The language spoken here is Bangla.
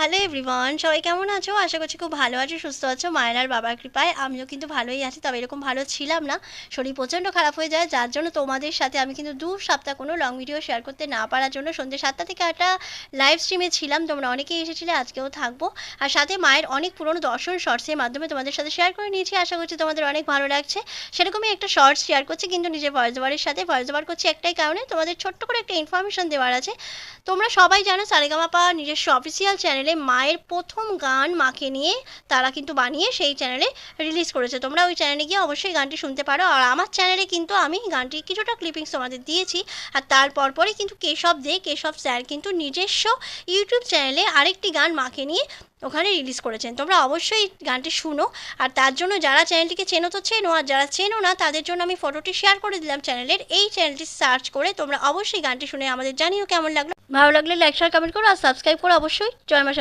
হ্যালো এভরিওয়ান, সবাই কেমন আছো? আশা করছি খুব ভালো আছো, সুস্থ আছো। মায়ের আর বাবার কৃপায় আমিও কিন্তু ভালোই আছি। তবে এরকম ভালো ছিলাম না, শরীর প্রচণ্ড খারাপ হয়ে যায়, যার জন্য তোমাদের সাথে আমি কিন্তু 2 সপ্তাহ কোনো লং ভিডিও শেয়ার করতে না পারার জন্য সন্ধ্যে 7টা থেকে একটা লাইভ স্ট্রিমে ছিলাম। তোমরা অনেকেই এসেছিলে, আজকেও থাকবো। আর সাথে মায়ের অনেক পুরনো দর্শন শর্টসের মাধ্যমে তোমাদের সাথে শেয়ার করে নিয়েছি। আশা করছি তোমাদের অনেক ভালো লাগছে। সেরকমই একটা শর্টস শেয়ার করছি, কিন্তু নিজের ভয়েস ওভারের সাথে। ভয়েস ওভার করছি একটাই কারণে, তোমাদের ছোট্ট করে একটা ইনফরমেশন দেওয়ার আছে। তোমরা সবাই জানো সারেগামাপা নিজস্ব অফিসিয়াল চ্যানেলে মায়ের প্রথম গান মাকে নিয়ে তারা কিন্তু বানিয়ে সেই চ্যানেলে রিলিজ করেছে। তোমরা ওই চ্যানেলে গিয়ে অবশ্যই গানটি শুনতে পারো। আর আমার চ্যানেলে কিন্তু আমি গানটির কিছুটা ক্লিপিংস তোমাদের দিয়েছি। আর তার পরপরই কিন্তু কেশব স্যার কিন্তু নিজস্ব ইউটিউব চ্যানেলে আরেকটি গান মাকে নিয়ে ওখানে রিলিজ করেছেন। তোমরা অবশ্যই গানটি শুনো। আর তার জন্য যারা চ্যানেলটিকে চেনো তো চেনো, আর যারা চেনো না তাদের জন্য আমি ফটোটি শেয়ার করে দিলাম চ্যানেলের। এই চ্যানেলটি সার্চ করে তোমরা অবশ্যই গানটি শুনে আমাদের জানিও কেমন লাগলো। ভালো লাগলে লাইক শেয়ার কমেন্ট করো, আর সাবস্ক্রাইব করো অবশ্যই। জয় মা।